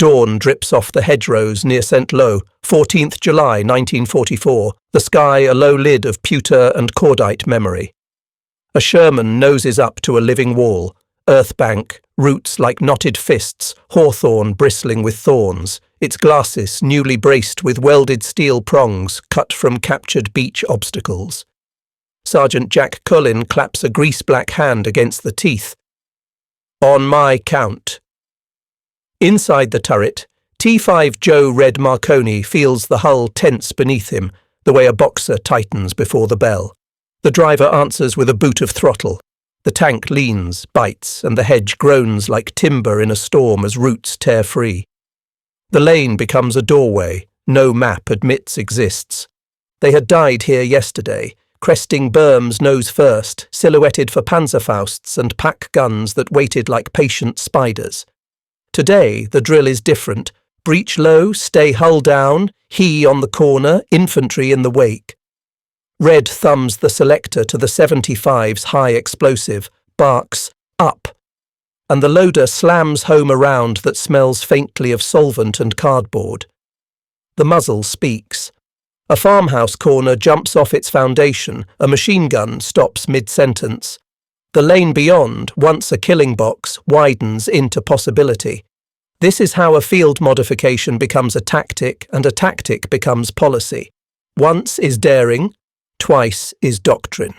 Dawn drips off the hedgerows near St. Lo, 14th July 1944, the sky a low lid of pewter and cordite memory. A Sherman noses up to a living wall, earth bank, roots like knotted fists, hawthorn bristling with thorns, its glacis newly braced with welded steel prongs cut from captured beach obstacles. Sergeant Jack Cullin claps a grease-black hand against the teeth. On my count. Inside the turret, T5 Joe Red Marconi feels the hull tense beneath him, the way a boxer tightens before the bell. The driver answers with a boot of throttle. The tank leans, bites, and the hedge groans like timber in a storm as roots tear free. The lane becomes a doorway no map admits exists. They had died here yesterday, cresting berms nose first, silhouetted for Panzerfausts and pack guns that waited like patient spiders. Today, the drill is different. Breach low, stay hull down, he on the corner, infantry in the wake. Red thumbs the selector to the 75's high explosive, barks, up, and the loader slams home a round that smells faintly of solvent and cardboard. The muzzle speaks. A farmhouse corner jumps off its foundation, a machine gun stops mid-sentence. The lane beyond, once a killing box, widens into possibility. This is how a field modification becomes a tactic, and a tactic becomes policy. Once is daring, twice is doctrine.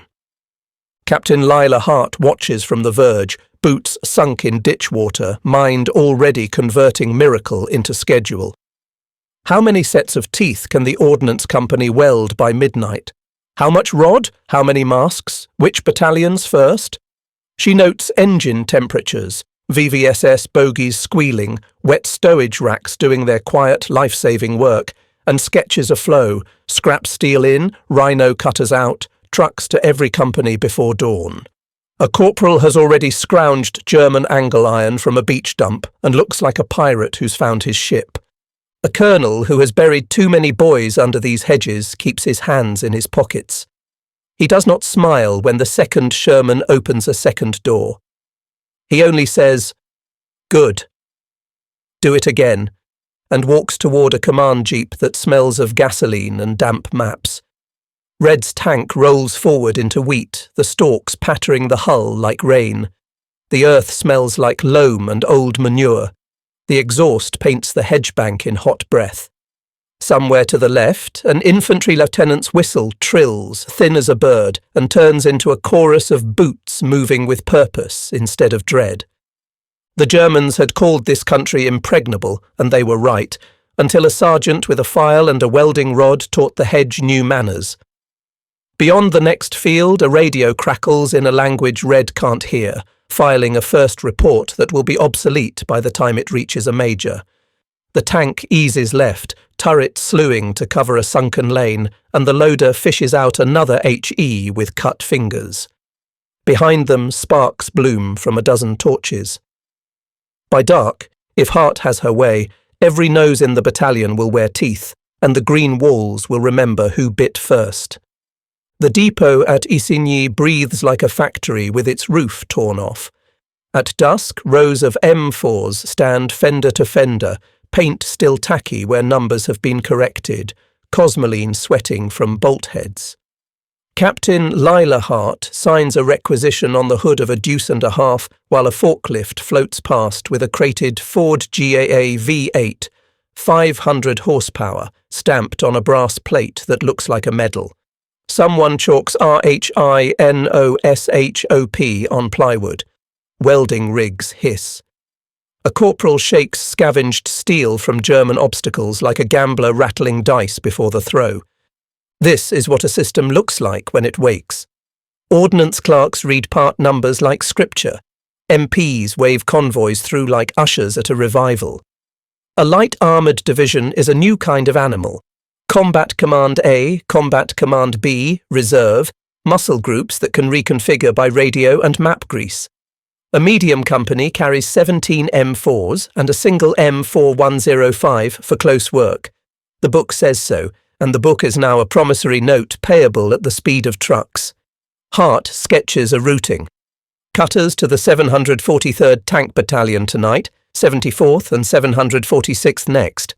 Captain Lila Hart watches from the verge, boots sunk in ditch water, mind already converting miracle into schedule. How many sets of teeth can the Ordnance Company weld by midnight? How much rod? How many masks? Which battalions first? She notes engine temperatures, VVSS bogies squealing, wet stowage racks doing their quiet life-saving work, and sketches aflow, scrap steel in, rhino cutters out, trucks to every company before dawn. A corporal has already scrounged German angle iron from a beach dump and looks like a pirate who's found his ship. A colonel who has buried too many boys under these hedges keeps his hands in his pockets. He does not smile when the second Sherman opens a second door. He only says, "Good." Do it again, and walks toward a command jeep that smells of gasoline and damp maps. Red's tank rolls forward into wheat, the stalks pattering the hull like rain. The earth smells like loam and old manure. The exhaust paints the hedge bank in hot breath. Somewhere to the left, an infantry lieutenant's whistle trills, thin as a bird, and turns into a chorus of boots moving with purpose instead of dread. The Germans had called this country impregnable, and they were right, until a sergeant with a file and a welding rod taught the hedge new manners. Beyond the next field, a radio crackles in a language Red can't hear, filing a first report that will be obsolete by the time it reaches a major. The tank eases left, turret slewing to cover a sunken lane, and the loader fishes out another HE with cut fingers. Behind them, sparks bloom from a dozen torches. By dark, if Hart has her way, every nose in the battalion will wear teeth, and the green walls will remember who bit first. The depot at Isigny breathes like a factory with its roof torn off. At dusk, rows of M4s stand fender to fender, paint still tacky where numbers have been corrected, cosmoline sweating from bolt heads. Captain Lila Hart signs a requisition on the hood of a deuce and a half while a forklift floats past with a crated Ford GAA V8, 500 horsepower, stamped on a brass plate that looks like a medal. Someone chalks RHINOSHOP on plywood. Welding rigs hiss. A corporal shakes scavenged steel from German obstacles like a gambler rattling dice before the throw. This is what a system looks like when it wakes. Ordnance clerks read part numbers like scripture. MPs wave convoys through like ushers at a revival. A light armoured division is a new kind of animal. Combat Command A, Combat Command B, Reserve, muscle groups that can reconfigure by radio and map grease. A medium company carries 17 M4s and a single M4105 for close work. The book says so, and the book is now a promissory note payable at the speed of trucks. Hart sketches a routing. Cutters to the 743rd Tank Battalion tonight, 74th and 746th next.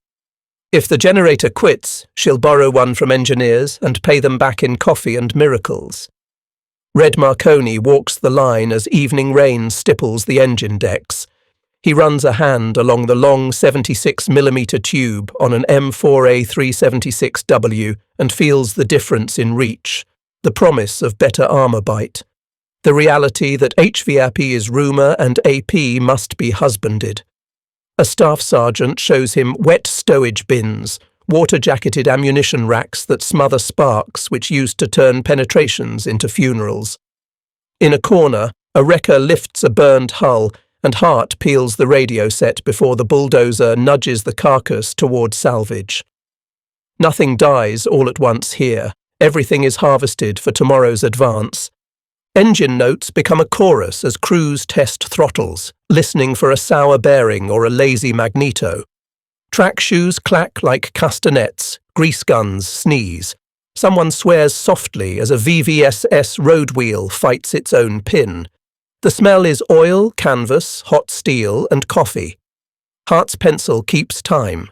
If the generator quits, she'll borrow one from engineers and pay them back in coffee and miracles. Red Marconi walks the line as evening rain stipples the engine decks. He runs a hand along the long 76mm tube on an M4A376W and feels the difference in reach, the promise of better armour bite, the reality that HVAP is rumour and AP must be husbanded. A staff sergeant shows him wet stowage bins, water-jacketed ammunition racks that smother sparks which used to turn penetrations into funerals. In a corner, a wrecker lifts a burned hull and Hart peels the radio set before the bulldozer nudges the carcass toward salvage. Nothing dies all at once here. Everything is harvested for tomorrow's advance. Engine notes become a chorus as crews test throttles, listening for a sour bearing or a lazy magneto. Track shoes clack like castanets, grease guns sneeze. Someone swears softly as a VVSS road wheel fights its own pin. The smell is oil, canvas, hot steel, and coffee. Hart's pencil keeps time.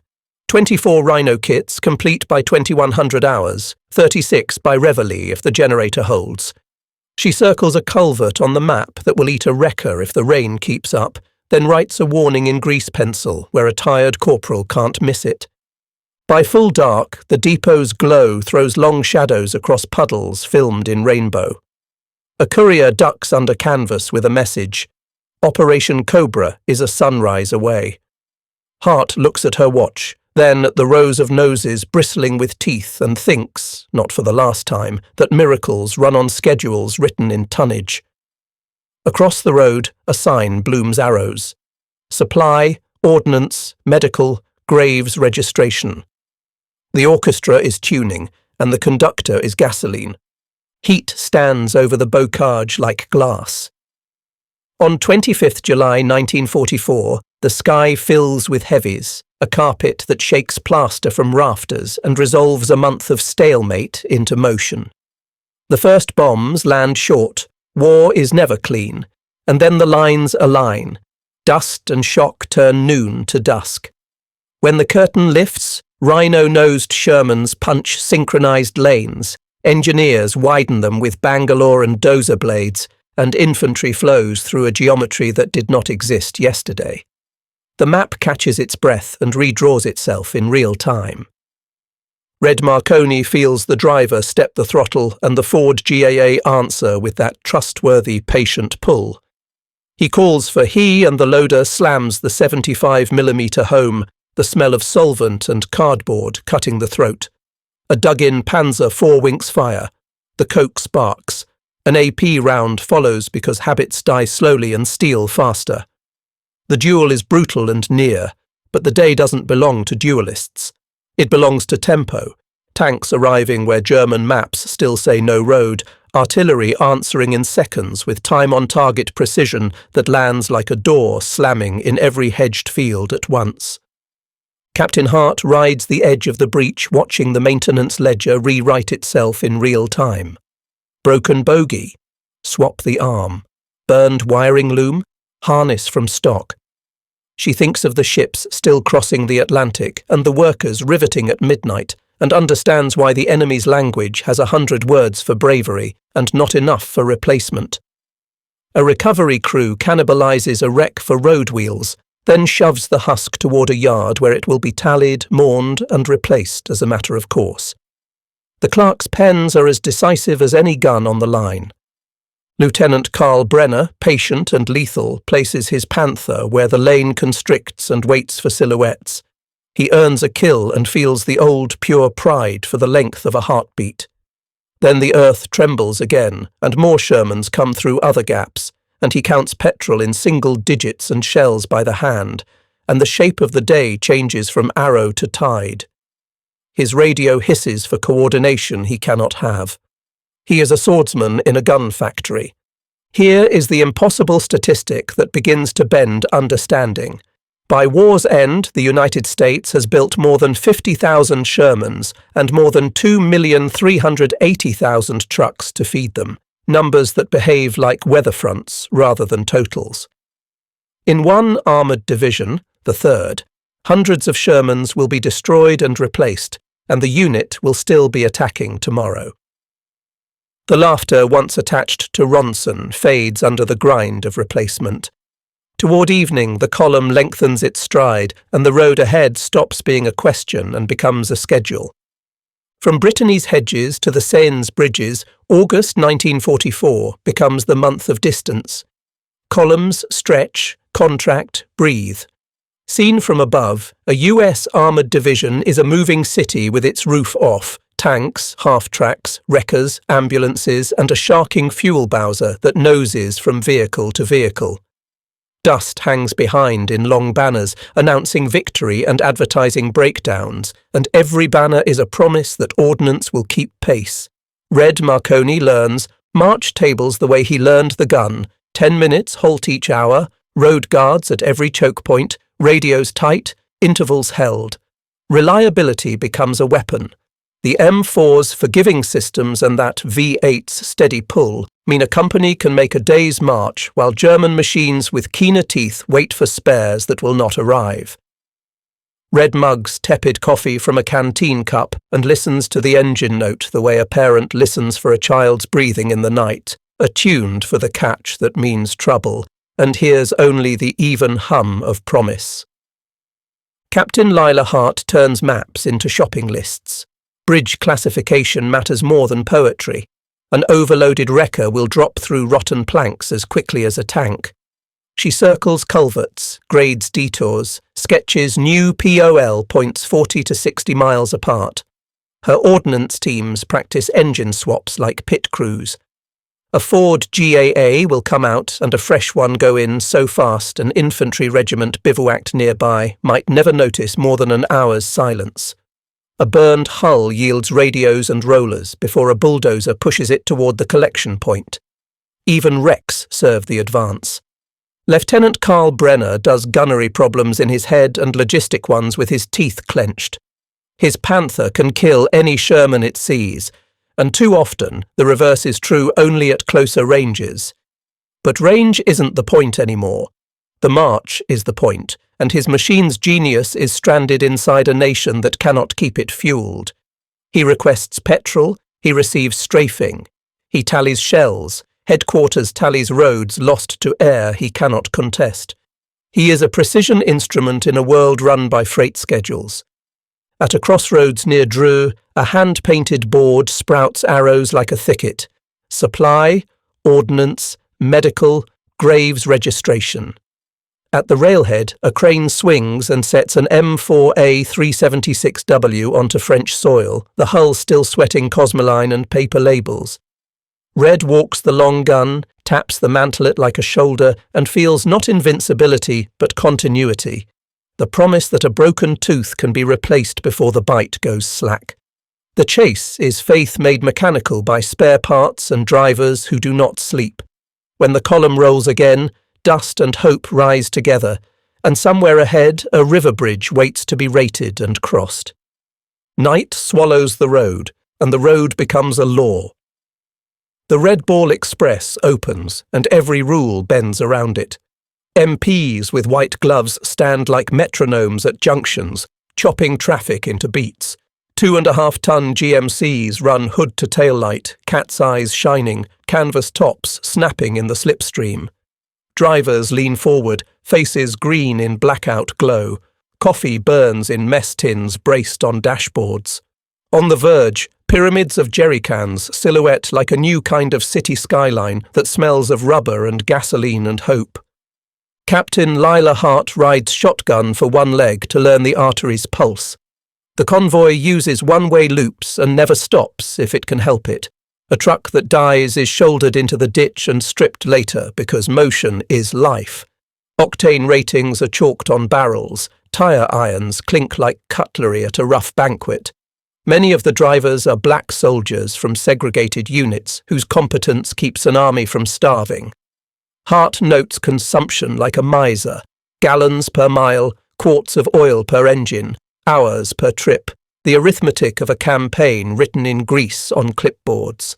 24 Rhino kits complete by 2100 hours, 36 by Reveille if the generator holds. She circles a culvert on the map that will eat a wrecker if the rain keeps up, then writes a warning in grease pencil where a tired corporal can't miss it. By full dark, the depot's glow throws long shadows across puddles filmed in rainbow. A courier ducks under canvas with a message. Operation Cobra is a sunrise away. Hart looks at her watch, then at the rows of noses bristling with teeth and thinks, not for the last time, that miracles run on schedules written in tonnage. Across the road, a sign blooms arrows. Supply, ordnance, medical, graves registration. The orchestra is tuning, and the conductor is gasoline. Heat stands over the bocage like glass. On 25th July 1944, the sky fills with heavies, a carpet that shakes plaster from rafters and resolves a month of stalemate into motion. The first bombs land short. War is never clean. And then the lines align. Dust and shock turn noon to dusk. When the curtain lifts, rhino-nosed Shermans punch synchronized lanes. Engineers widen them with Bangalore and dozer blades, and infantry flows through a geometry that did not exist yesterday. The map catches its breath and redraws itself in real time. Red Marconi feels the driver step the throttle and the Ford GAA answer with that trustworthy, patient pull. He calls for he and the loader slams the 75mm home, the smell of solvent and cardboard cutting the throat. A dug-in Panzer four-winks fire. The coke sparks. An AP round follows because habits die slowly and steel faster. The duel is brutal and near, but the day doesn't belong to duelists. It belongs to tempo. Tanks arriving where German maps still say no road, artillery answering in seconds with time-on-target precision that lands like a door slamming in every hedged field at once. Captain Hart rides the edge of the breach watching the maintenance ledger rewrite itself in real time. Broken bogey. Swap the arm. Burned wiring loom. Harness from stock. She thinks of the ships still crossing the Atlantic and the workers riveting at midnight, and understands why the enemy's language has 100 words for bravery and not enough for replacement. A recovery crew cannibalizes a wreck for road wheels, then shoves the husk toward a yard where it will be tallied, mourned, and replaced as a matter of course. The clerk's pens are as decisive as any gun on the line. Lieutenant Carl Brenner, patient and lethal, places his Panther where the lane constricts and waits for silhouettes. He earns a kill and feels the old pure pride for the length of a heartbeat. Then the earth trembles again, and more Shermans come through other gaps, and he counts petrol in single digits and shells by the hand, and the shape of the day changes from arrow to tide. His radio hisses for coordination he cannot have. He is a swordsman in a gun factory. Here is the impossible statistic that begins to bend understanding. By war's end, the United States has built more than 50,000 Shermans and more than 2,380,000 trucks to feed them, numbers that behave like weather fronts rather than totals. In one armoured division, the 3rd, hundreds of Shermans will be destroyed and replaced, and the unit will still be attacking tomorrow. The laughter once attached to Ronson fades under the grind of replacement. Toward evening, the column lengthens its stride, and the road ahead stops being a question and becomes a schedule. From Brittany's hedges to the Seine's bridges, August 1944 becomes the month of distance. Columns stretch, contract, breathe. Seen from above, a US armoured division is a moving city with its roof off, tanks, half-tracks, wreckers, ambulances, and a sharking fuel bowser that noses from vehicle to vehicle. Dust hangs behind in long banners, announcing victory and advertising breakdowns, and every banner is a promise that ordnance will keep pace. Red Marconi learns, march tables the way he learned the gun, 10 minutes halt each hour, road guards at every choke point, radios tight, intervals held. Reliability becomes a weapon. The M4's forgiving systems and that V8's steady pull mean a company can make a day's march while German machines with keener teeth wait for spares that will not arrive. Red mugs tepid coffee from a canteen cup and listens to the engine note the way a parent listens for a child's breathing in the night, attuned for the catch that means trouble, and hears only the even hum of promise. Captain Lila Hart turns maps into shopping lists. Bridge classification matters more than poetry. An overloaded wrecker will drop through rotten planks as quickly as a tank. She circles culverts, grades detours, sketches new POL points 40 to 60 miles apart. Her ordnance teams practice engine swaps like pit crews. A Ford GAA will come out and a fresh one go in so fast an infantry regiment bivouacked nearby might never notice more than an hour's silence. A burned hull yields radios and rollers before a bulldozer pushes it toward the collection point. Even wrecks serve the advance. Lieutenant Carl Brenner does gunnery problems in his head and logistic ones with his teeth clenched. His Panther can kill any Sherman it sees, and too often the reverse is true only at closer ranges. But range isn't the point anymore. The march is the point, and his machine's genius is stranded inside a nation that cannot keep it fueled. He requests petrol, he receives strafing. He tallies shells, headquarters tallies roads lost to air he cannot contest. He is a precision instrument in a world run by freight schedules. At a crossroads near Dreux, a hand-painted board sprouts arrows like a thicket. Supply, ordnance, medical, graves registration. At the railhead, a crane swings and sets an M4A 376W onto French soil, the hull still sweating cosmoline and paper labels. Red walks the long gun, taps the mantlet like a shoulder, and feels not invincibility, but continuity. The promise that a broken tooth can be replaced before the bite goes slack. The chase is faith made mechanical by spare parts and drivers who do not sleep. When the column rolls again, dust and hope rise together, and somewhere ahead a river bridge waits to be rated and crossed. Night swallows the road, and the road becomes a law. The Red Ball Express opens, and every rule bends around it. MPs with white gloves stand like metronomes at junctions, chopping traffic into beats. 2.5-ton GMCs run hood to tail light, cat's eyes shining, canvas tops snapping in the slipstream. Drivers lean forward, faces green in blackout glow. Coffee burns in mess tins braced on dashboards. On the verge, pyramids of jerrycans silhouette like a new kind of city skyline that smells of rubber and gasoline and hope. Captain Lila Hart rides shotgun for one leg to learn the artery's pulse. The convoy uses one-way loops and never stops if it can help it. A truck that dies is shouldered into the ditch and stripped later because motion is life. Octane ratings are chalked on barrels. Tire irons clink like cutlery at a rough banquet. Many of the drivers are black soldiers from segregated units whose competence keeps an army from starving. Hart notes consumption like a miser. Gallons per mile, quarts of oil per engine, hours per trip. The arithmetic of a campaign written in grease on clipboards.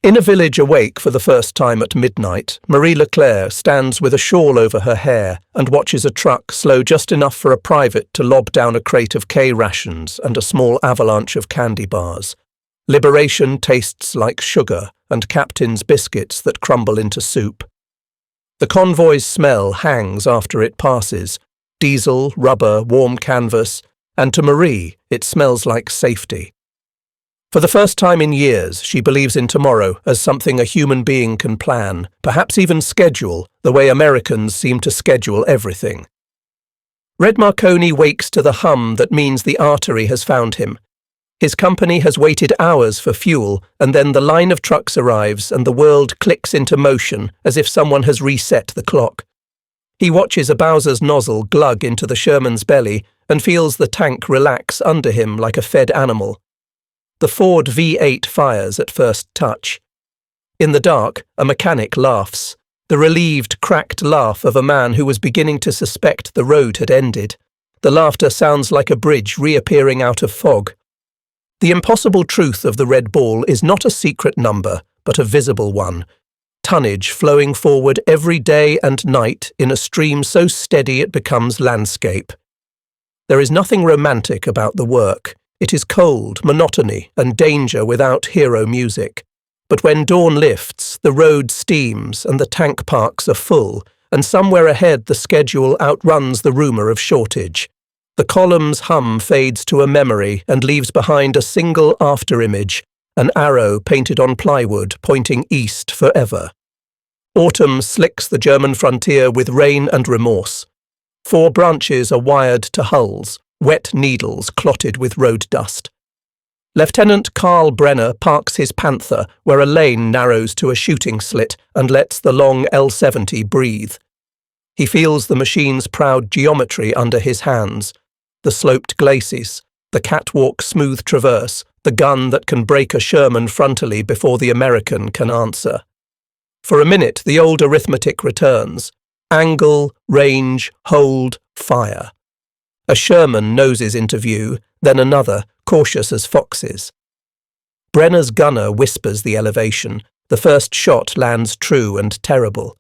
In a village awake for the first time at midnight, Marie Leclerc stands with a shawl over her hair and watches a truck slow just enough for a private to lob down a crate of K-rations and a small avalanche of candy bars. Liberation tastes like sugar and Captain's biscuits that crumble into soup. The convoy's smell hangs after it passes, diesel, rubber, warm canvas, and to Marie it smells like safety. For the first time in years, she believes in tomorrow as something a human being can plan, perhaps even schedule, the way Americans seem to schedule everything. Red Marconi wakes to the hum that means the artery has found him. His company has waited hours for fuel, and then the line of trucks arrives and the world clicks into motion as if someone has reset the clock. He watches a Bowser's nozzle glug into the Sherman's belly and feels the tank relax under him like a fed animal. The Ford V8 fires at first touch. In the dark, a mechanic laughs, the relieved, cracked laugh of a man who was beginning to suspect the road had ended. The laughter sounds like a bridge reappearing out of fog. The impossible truth of the red ball is not a secret number, but a visible one. Tonnage flowing forward every day and night in a stream so steady it becomes landscape. There is nothing romantic about the work. It is cold, monotony, and danger without hero music. But when dawn lifts, the road steams and the tank parks are full, and somewhere ahead the schedule outruns the rumour of shortage. The column's hum fades to a memory and leaves behind a single afterimage, an arrow painted on plywood pointing east forever. Autumn slicks the German frontier with rain and remorse. 4 branches are wired to hulls, wet needles clotted with road dust. Lieutenant Karl Brenner parks his Panther where a lane narrows to a shooting slit and lets the long L-70 breathe. He feels the machine's proud geometry under his hands, the sloped glacis, the catwalk smooth traverse, the gun that can break a Sherman frontally before the American can answer. For a minute the old arithmetic returns. Angle, range, hold, fire. A Sherman noses into view, then another, cautious as foxes. Brenner's gunner whispers the elevation. The first shot lands true and terrible.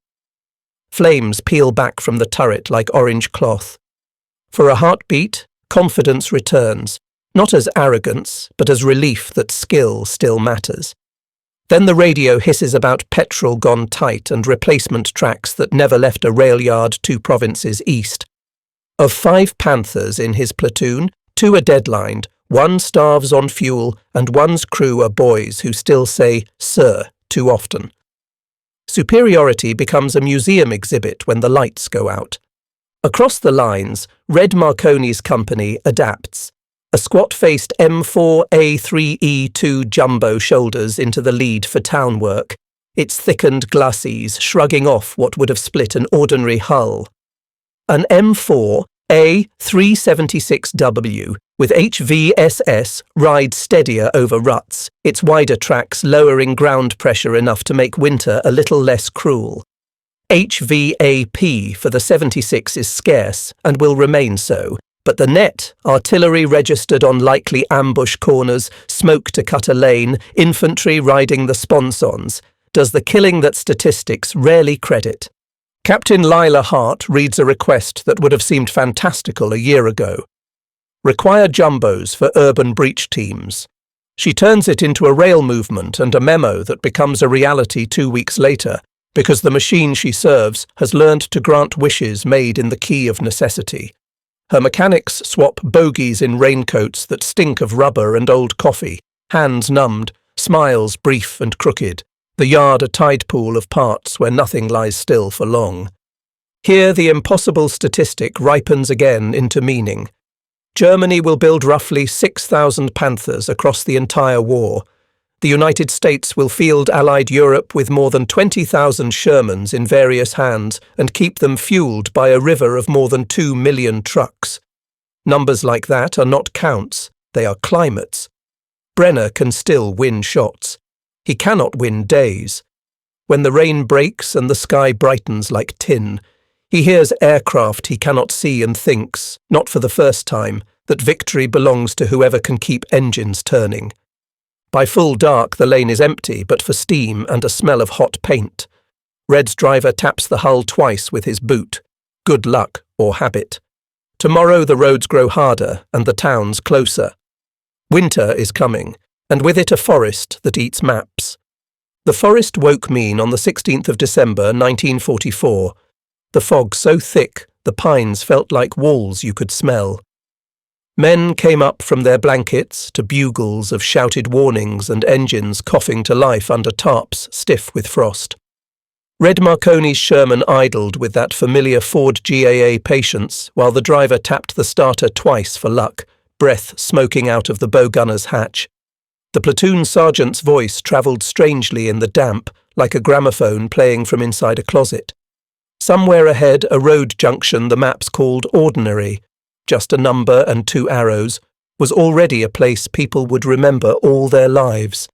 Flames peel back from the turret like orange cloth. For a heartbeat, confidence returns, not as arrogance, but as relief that skill still matters. Then the radio hisses about petrol gone tight and replacement tracks that never left a rail yard 2 provinces east. Of 5 Panthers in his platoon, 2 are deadlined, 1 starves on fuel, and 1's crew are boys who still say "sir" too often. Superiority becomes a museum exhibit when the lights go out. Across the lines, Red Marconi's company adapts. A squat-faced M4A3E2 jumbo shoulders into the lead for town work, its thickened glacis shrugging off what would have split an ordinary hull. An M4A376W with HVSS rides steadier over ruts, its wider tracks lowering ground pressure enough to make winter a little less cruel. HVAP for the 76 is scarce and will remain so, but the net, artillery registered on likely ambush corners, smoke to cut a lane, infantry riding the sponsons, does the killing that statistics rarely credit. Captain Lila Hart reads a request that would have seemed fantastical a year ago. Require jumbos for urban breach teams. She turns it into a rail movement and a memo that becomes a reality 2 weeks later, because the machine she serves has learned to grant wishes made in the key of necessity. Her mechanics swap bogies in raincoats that stink of rubber and old coffee, hands numbed, smiles brief and crooked, the yard a tide pool of parts where nothing lies still for long. Here the impossible statistic ripens again into meaning. Germany will build roughly 6,000 Panthers across the entire war. The United States will field Allied Europe with more than 20,000 Shermans in various hands and keep them fueled by a river of more than 2 million trucks. Numbers like that are not counts, they are climates. Brenner can still win shots. He cannot win days. When the rain breaks and the sky brightens like tin, he hears aircraft he cannot see and thinks, not for the first time, that victory belongs to whoever can keep engines turning. By full dark, the lane is empty, but for steam and a smell of hot paint. Red's driver taps the hull twice with his boot. Good luck or habit. Tomorrow the roads grow harder and the towns closer. Winter is coming, and with it a forest that eats maps. The forest woke Mean on the 16th of December 1944. The fog so thick, the pines felt like walls you could smell. Men came up from their blankets to bugles of shouted warnings and engines coughing to life under tarps stiff with frost. Red Marconi's Sherman idled with that familiar Ford GAA patience while the driver tapped the starter twice for luck, breath smoking out of the bow gunner's hatch. The platoon sergeant's voice travelled strangely in the damp, like a gramophone playing from inside a closet. Somewhere ahead, a road junction the maps called Ordinary, just a number and 2 arrows, was already a place people would remember all their lives.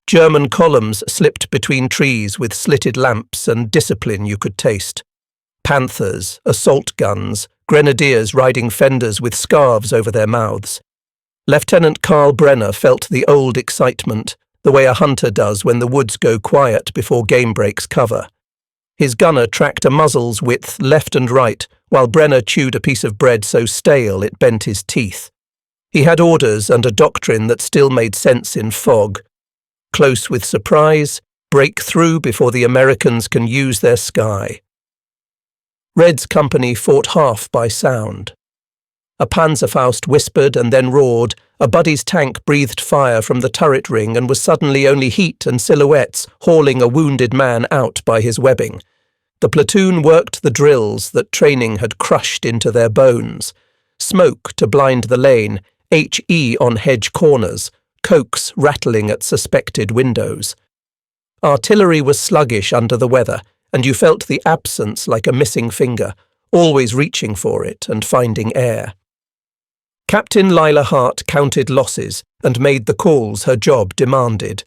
German columns slipped between trees with slitted lamps and discipline you could taste. Panthers, assault guns, grenadiers riding fenders with scarves over their mouths. Lieutenant Karl Brenner felt the old excitement, the way a hunter does when the woods go quiet before game breaks cover. His gunner tracked a muzzle's width left and right, while Brenner chewed a piece of bread so stale it bent his teeth. He had orders and a doctrine that still made sense in fog. Close with surprise, break through before the Americans can use their sky. Red's company fought half by sound. A Panzerfaust whispered and then roared, a buddy's tank breathed fire from the turret ring and was suddenly only heat and silhouettes hauling a wounded man out by his webbing. The platoon worked the drills that training had crushed into their bones. Smoke to blind the lane, HE on hedge corners, cokes rattling at suspected windows. Artillery was sluggish under the weather, and you felt the absence like a missing finger, always reaching for it and finding air. Captain Lila Hart counted losses and made the calls her job demanded.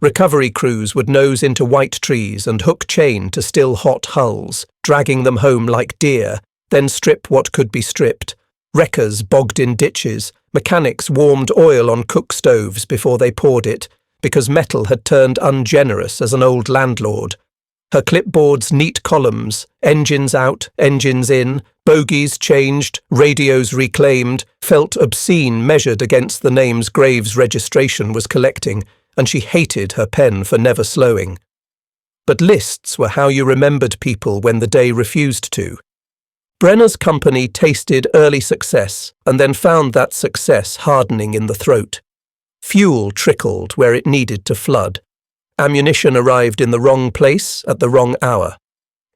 Recovery crews would nose into white trees and hook chain to still hot hulls, dragging them home like deer, then strip what could be stripped. Wreckers bogged in ditches, mechanics warmed oil on cook stoves before they poured it, because metal had turned ungenerous as an old landlord. Her clipboard's neat columns, engines out, engines in, bogies changed, radios reclaimed, felt obscene measured against the names Graves' registration was collecting, and she hated her pen for never slowing. But lists were how you remembered people when the day refused to. Brenner's company tasted early success and then found that success hardening in the throat. Fuel trickled where it needed to flood. Ammunition arrived in the wrong place at the wrong hour.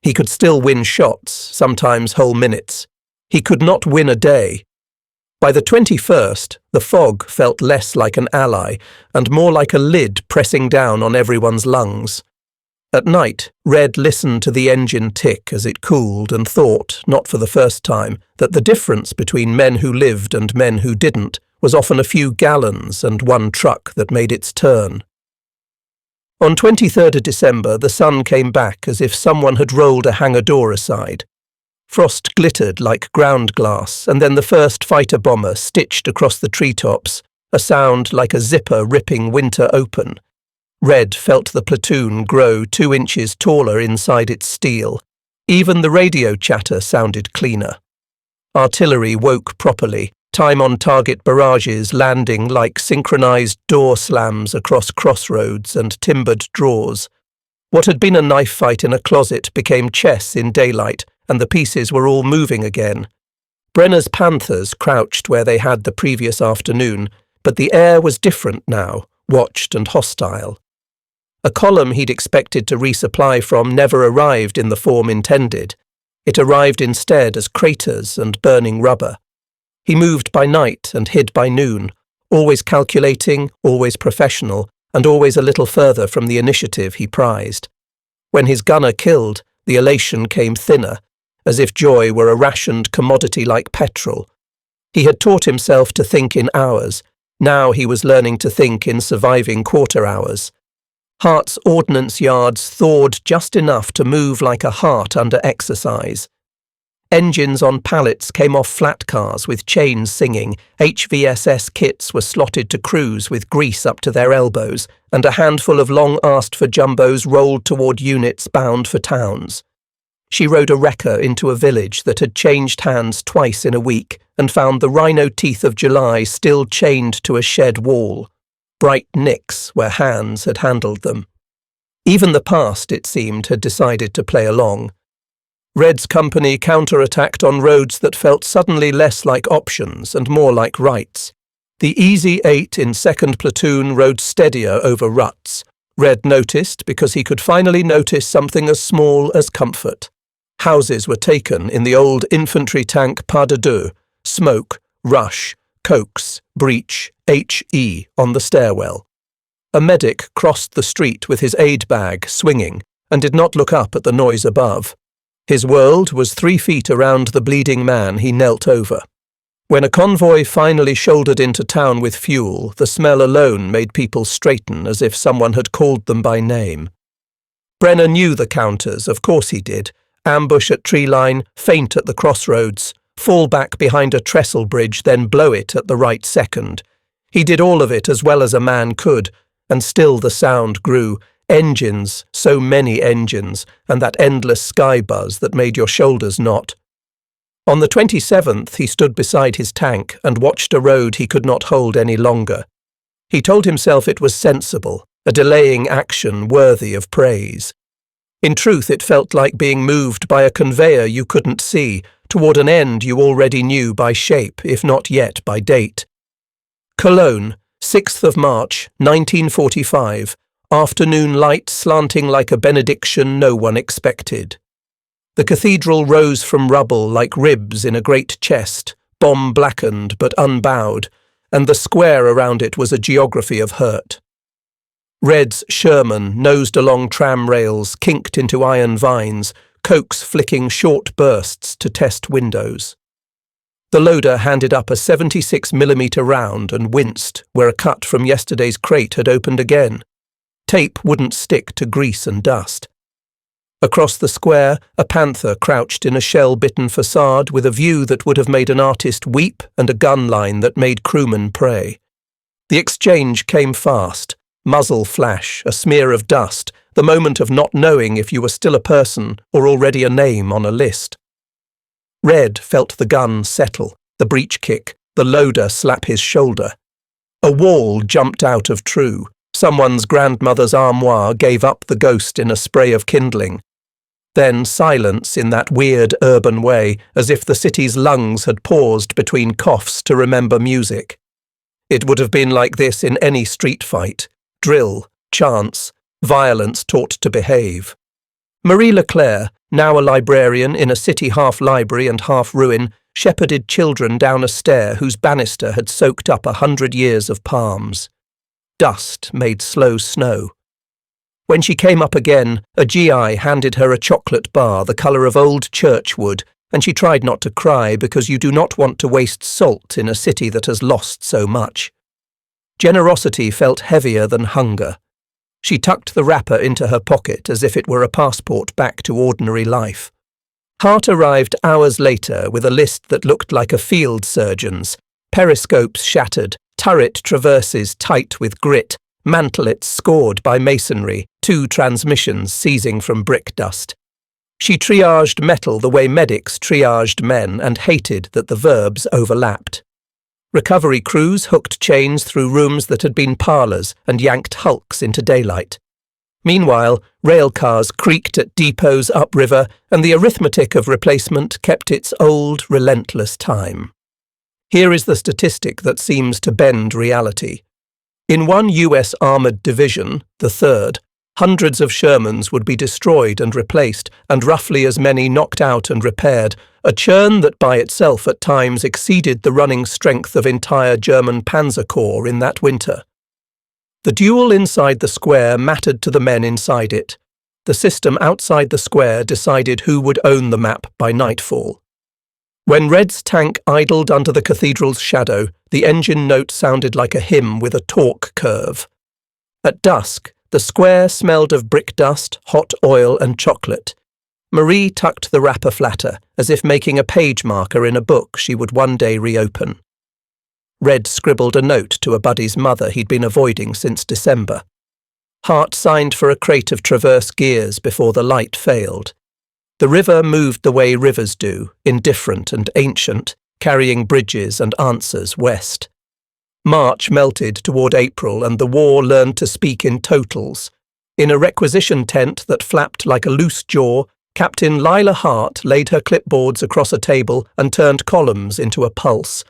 He could still win shots, sometimes whole minutes. He could not win a day. By the 21st, the fog felt less like an ally and more like a lid pressing down on everyone's lungs. At night, Red listened to the engine tick as it cooled and thought, not for the first time, that the difference between men who lived and men who didn't was often a few gallons and one truck that made its turn. On 23rd of December, the sun came back as if someone had rolled a hangar door aside. Frost glittered like ground glass, and then the first fighter bomber stitched across the treetops, a sound like a zipper ripping winter open. Red felt the platoon grow 2 inches taller inside its steel. Even the radio chatter sounded cleaner. Artillery woke properly, time-on-target barrages landing like synchronized door slams across crossroads and timbered draws. What had been a knife fight in a closet became chess in daylight, and the pieces were all moving again. Brenner's Panthers crouched where they had the previous afternoon, but the air was different now, watched and hostile. A column he'd expected to resupply from never arrived in the form intended. It arrived instead as craters and burning rubber. He moved by night and hid by noon, always calculating, always professional, and always a little further from the initiative he prized. When his gunner killed, the elation came thinner, as if joy were a rationed commodity like petrol. He had taught himself to think in hours. Now he was learning to think in surviving quarter hours. Hart's ordnance yards thawed just enough to move like a heart under exercise. Engines on pallets came off flat cars with chains singing, HVSS kits were slotted to crews with grease up to their elbows, and a handful of long-asked-for jumbos rolled toward units bound for towns. She rode a wrecker into a village that had changed hands twice in a week and found the rhino teeth of July still chained to a shed wall, bright nicks where hands had handled them. Even the past, it seemed, had decided to play along. Red's company counterattacked on roads that felt suddenly less like options and more like rights. The Easy 8 in 2nd Platoon rode steadier over ruts. Red noticed because he could finally notice something as small as comfort. Houses were taken in the old infantry tank pas de deux, smoke, rush, cokes, breach, HE on the stairwell. A medic crossed the street with his aid bag swinging and did not look up at the noise above. His world was 3 feet around the bleeding man he knelt over. When a convoy finally shouldered into town with fuel, the smell alone made people straighten as if someone had called them by name. Brenner knew the counters, of course he did. Ambush at tree line, feint at the crossroads, fall back behind a trestle bridge, then blow it at the right second. He did all of it as well as a man could, and still the sound grew. Engines, so many engines, and that endless sky buzz that made your shoulders knot. On the 27th, he stood beside his tank and watched a road he could not hold any longer. He told himself it was sensible, a delaying action worthy of praise. In truth, it felt like being moved by a conveyor you couldn't see, toward an end you already knew by shape, if not yet by date. Cologne, 6th of March, 1945. Afternoon light slanting like a benediction no one expected. The cathedral rose from rubble like ribs in a great chest, bomb-blackened but unbowed, and the square around it was a geography of hurt. Red's Sherman nosed along tram rails, kinked into iron vines, cokes flicking short bursts to test windows. The loader handed up a 76mm round and winced where a cut from yesterday's crate had opened again. Tape wouldn't stick to grease and dust. Across the square, a panther crouched in a shell-bitten facade with a view that would have made an artist weep and a gun line that made crewmen pray. The exchange came fast, muzzle flash, a smear of dust, the moment of not knowing if you were still a person or already a name on a list. Red felt the gun settle, the breech kick, the loader slap his shoulder. A wall jumped out of True. Someone's grandmother's armoire gave up the ghost in a spray of kindling. Then silence in that weird urban way, as if the city's lungs had paused between coughs to remember music. It would have been like this in any street fight. Drill, chance, violence taught to behave. Marie Leclerc, now a librarian in a city half library and half ruin, shepherded children down a stair whose banister had soaked up 100 years of palms. Dust made slow snow. When she came up again, a GI handed her a chocolate bar the colour of old church wood, and she tried not to cry because you do not want to waste salt in a city that has lost so much. Generosity felt heavier than hunger. She tucked the wrapper into her pocket as if it were a passport back to ordinary life. Hart arrived hours later with a list that looked like a field surgeon's. Periscopes shattered, turret traverses tight with grit, mantlets scored by masonry, 2 transmissions seizing from brick dust. She triaged metal the way medics triaged men and hated that the verbs overlapped. Recovery crews hooked chains through rooms that had been parlours and yanked hulks into daylight. Meanwhile, rail cars creaked at depots upriver, and the arithmetic of replacement kept its old, relentless time. Here is the statistic that seems to bend reality. In one US armoured division, the 3rd, hundreds of Shermans would be destroyed and replaced, and roughly as many knocked out and repaired, a churn that by itself at times exceeded the running strength of entire German Panzer Corps in that winter. The duel inside the square mattered to the men inside it. The system outside the square decided who would own the map by nightfall. When Red's tank idled under the cathedral's shadow, the engine note sounded like a hymn with a torque curve. At dusk, the square smelled of brick dust, hot oil and chocolate. Marie tucked the wrapper flatter, as if making a page marker in a book she would one day reopen. Red scribbled a note to a buddy's mother he'd been avoiding since December. Hart signed for a crate of Traverse gears before the light failed. The river moved the way rivers do, indifferent and ancient, carrying bridges and answers west. March melted toward April, and the war learned to speak in totals. In a requisition tent that flapped like a loose jaw, Captain Lila Hart laid her clipboards across a table and turned columns into a pulse.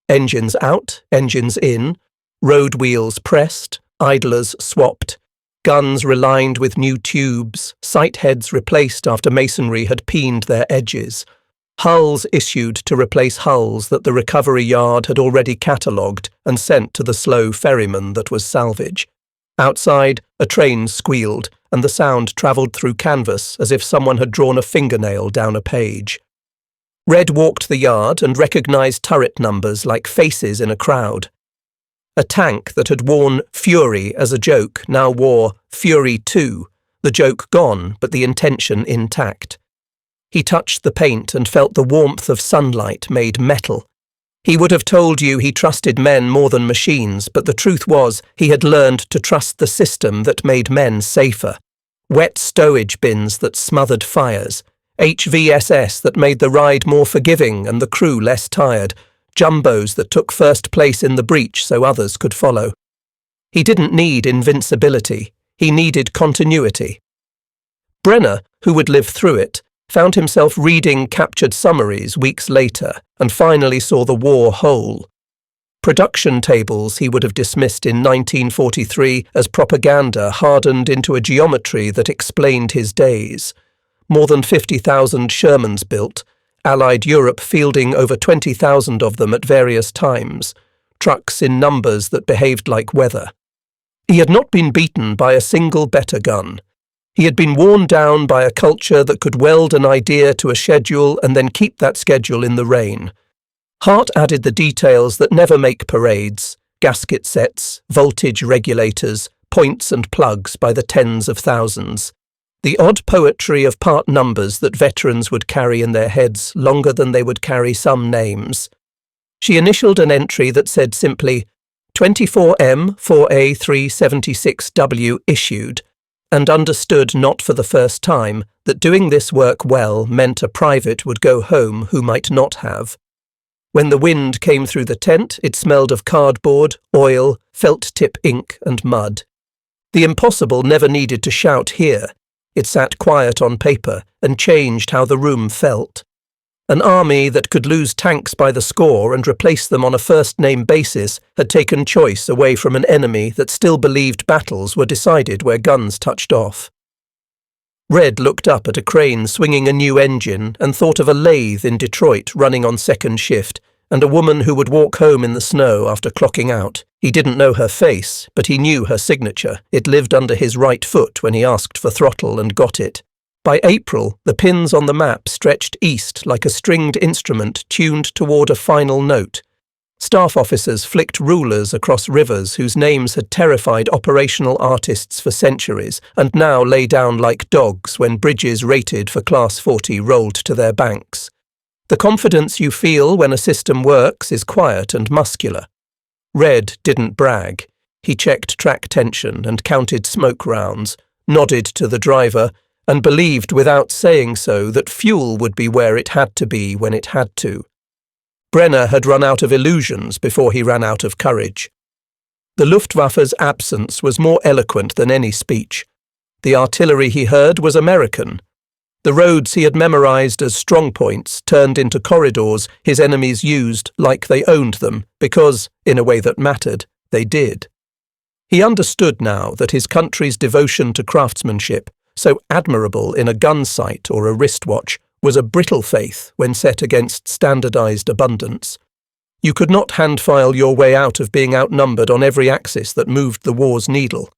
Engines out, engines in, road wheels pressed, idlers swapped, guns relined with new tubes, sight heads replaced after masonry had peened their edges. Hulls issued to replace hulls that the recovery yard had already catalogued and sent to the slow ferryman that was salvage. Outside, a train squealed, and the sound travelled through canvas as if someone had drawn a fingernail down a page. Red walked the yard and recognised turret numbers like faces in a crowd. A tank that had worn Fury as a joke now wore Fury 2, the joke gone but the intention intact. He touched the paint and felt the warmth of sunlight made metal. He would have told you he trusted men more than machines, but the truth was he had learned to trust the system that made men safer. Wet stowage bins that smothered fires, HVSS that made the ride more forgiving and the crew less tired, jumbos that took first place in the breach so others could follow. He didn't need invincibility, he needed continuity. Brenner, who would live through it, found himself reading captured summaries weeks later and finally saw the war whole. Production tables he would have dismissed in 1943 as propaganda hardened into a geometry that explained his days. More than 50,000 Shermans built, Allied Europe fielding over 20,000 of them at various times, trucks in numbers that behaved like weather. He had not been beaten by a single better gun. He had been worn down by a culture that could weld an idea to a schedule and then keep that schedule in the rain. Hart added the details that never make parades, gasket sets, voltage regulators, points and plugs by the tens of thousands. The odd poetry of part numbers that veterans would carry in their heads longer than they would carry some names. She initialed an entry that said simply, 24M 4A376W issued, and understood not for the first time that doing this work well meant a private would go home who might not have. When the wind came through the tent, it smelled of cardboard, oil, felt-tip ink and mud. The impossible never needed to shout here. It sat quiet on paper and changed how the room felt. An army that could lose tanks by the score and replace them on a first-name basis had taken choice away from an enemy that still believed battles were decided where guns touched off. Red looked up at a crane swinging a new engine and thought of a lathe in Detroit running on second shift and a woman who would walk home in the snow after clocking out. He didn't know her face, but he knew her signature. It lived under his right foot when he asked for throttle and got it. By April, the pins on the map stretched east like a stringed instrument tuned toward a final note. Staff officers flicked rulers across rivers whose names had terrified operational artists for centuries and now lay down like dogs when bridges rated for Class 40 rolled to their banks. The confidence you feel when a system works is quiet and muscular. Red didn't brag. He checked track tension and counted smoke rounds, nodded to the driver, and believed without saying so that fuel would be where it had to be when it had to. Brenner had run out of illusions before he ran out of courage. The Luftwaffe's absence was more eloquent than any speech. The artillery he heard was American. The roads he had memorized as strong points turned into corridors his enemies used like they owned them, because, in a way that mattered, they did. He understood now that his country's devotion to craftsmanship, so admirable in a gun sight or a wristwatch, was a brittle faith when set against standardized abundance. You could not hand-file your way out of being outnumbered on every axis that moved the war's needle.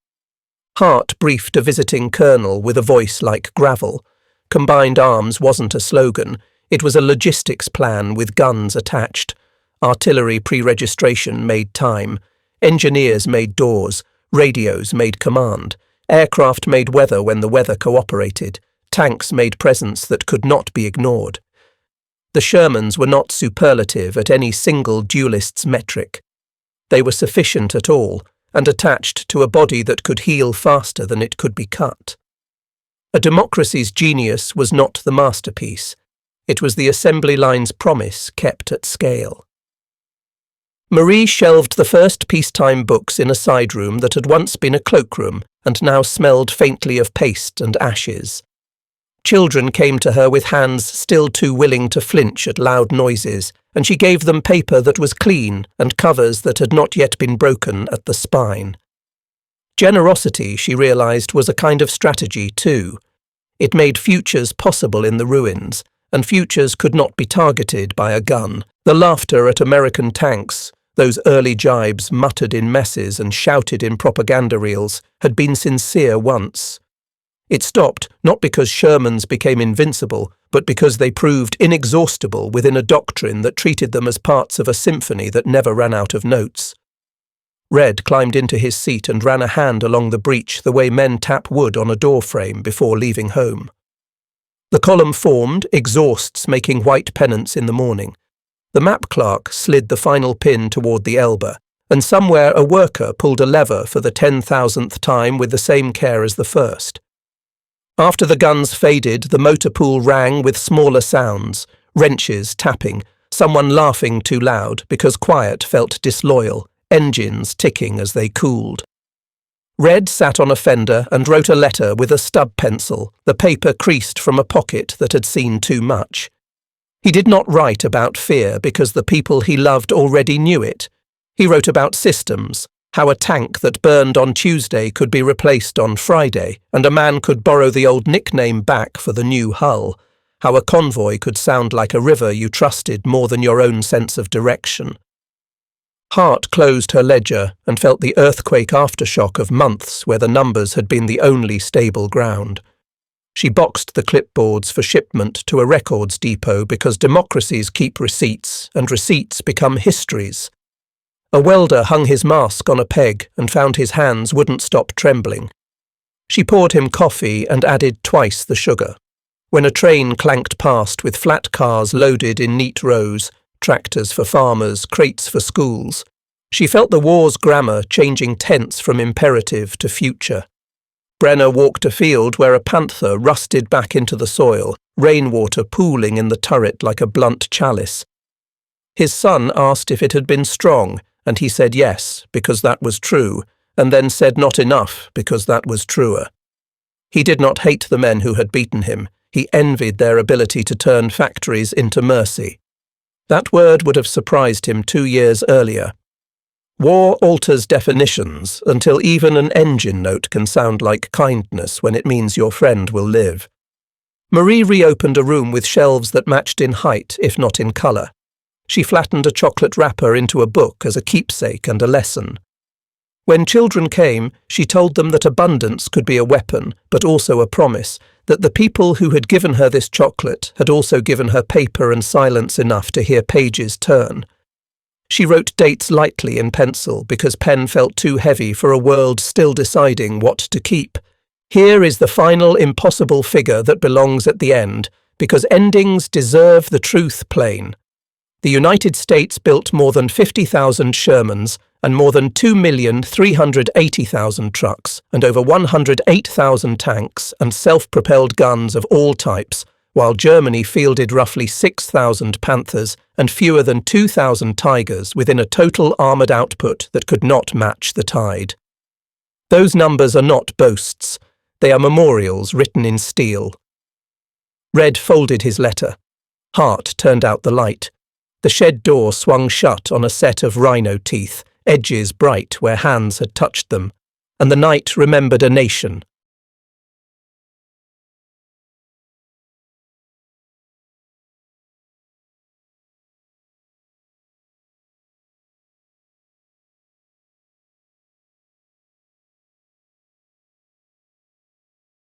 Hart briefed a visiting colonel with a voice like gravel. Combined Arms wasn't a slogan, it was a logistics plan with guns attached. Artillery pre-registration made time. Engineers made doors. Radios made command. Aircraft made weather when the weather cooperated. tanks made presence that could not be ignored. The Shermans were not superlative at any single duelist's metric. They were sufficient at all, and attached to a body that could heal faster than it could be cut. A democracy's genius was not the masterpiece. It was the assembly line's promise kept at scale. Marie shelved the first peacetime books in a side room that had once been a cloakroom and now smelled faintly of paste and ashes. Children came to her with hands still too willing to flinch at loud noises, and she gave them paper that was clean and covers that had not yet been broken at the spine. Generosity, she realized, was a kind of strategy too. It made futures possible in the ruins, and futures could not be targeted by a gun. The laughter at American tanks, those early jibes muttered in messes and shouted in propaganda reels, had been sincere once. It stopped not because Shermans became invincible, but because they proved inexhaustible within a doctrine that treated them as parts of a symphony that never ran out of notes. Red climbed into his seat and ran a hand along the breech the way men tap wood on a door frame before leaving home. The column formed, exhausts making white pennants in the morning. The map clerk slid the final pin toward the Elbe, and somewhere a worker pulled a lever for the 10,000th time with the same care as the first. After the guns faded, the motor pool rang with smaller sounds, wrenches tapping, someone laughing too loud because quiet felt disloyal, engines ticking as they cooled. Red sat on a fender and wrote a letter with a stub pencil, the paper creased from a pocket that had seen too much. He did not write about fear because the people he loved already knew it. He wrote about systems, how a tank that burned on Tuesday could be replaced on Friday, and a man could borrow the old nickname back for the new hull, how a convoy could sound like a river you trusted more than your own sense of direction. Hart closed her ledger and felt the earthquake aftershock of months where the numbers had been the only stable ground. She boxed the clipboards for shipment to a records depot because democracies keep receipts, and receipts become histories. A welder hung his mask on a peg and found his hands wouldn't stop trembling. She poured him coffee and added twice the sugar. When a train clanked past with flat cars loaded in neat rows, tractors for farmers, crates for schools, she felt the war's grammar changing tense from imperative to future. Brenner walked a field where a panther rusted back into the soil, rainwater pooling in the turret like a blunt chalice. His son asked if it had been strong, and he said yes, because that was true, and then said not enough, because that was truer. He did not hate the men who had beaten him. He envied their ability to turn factories into mercy. That word would have surprised him 2 years earlier. War alters definitions until even an engine note can sound like kindness when it means your friend will live. Marie reopened a room with shelves that matched in height, if not in colour. She flattened a chocolate wrapper into a book as a keepsake and a lesson. When children came, she told them that abundance could be a weapon, but also a promise, that the people who had given her this chocolate had also given her paper and silence enough to hear pages turn. She wrote dates lightly in pencil because pen felt too heavy for a world still deciding what to keep. Here is the final impossible figure that belongs at the end, because endings deserve the truth plain. The United States built more than 50,000 Shermans and more than 2,380,000 trucks and over 108,000 tanks and self-propelled guns of all types, while Germany fielded roughly 6,000 Panthers and fewer than 2,000 Tigers within a total armoured output that could not match the tide. Those numbers are not boasts. They are memorials written in steel. Red folded his letter. Hart turned out the light. The shed door swung shut on a set of rhino teeth, edges bright where hands had touched them, and the night remembered a nation,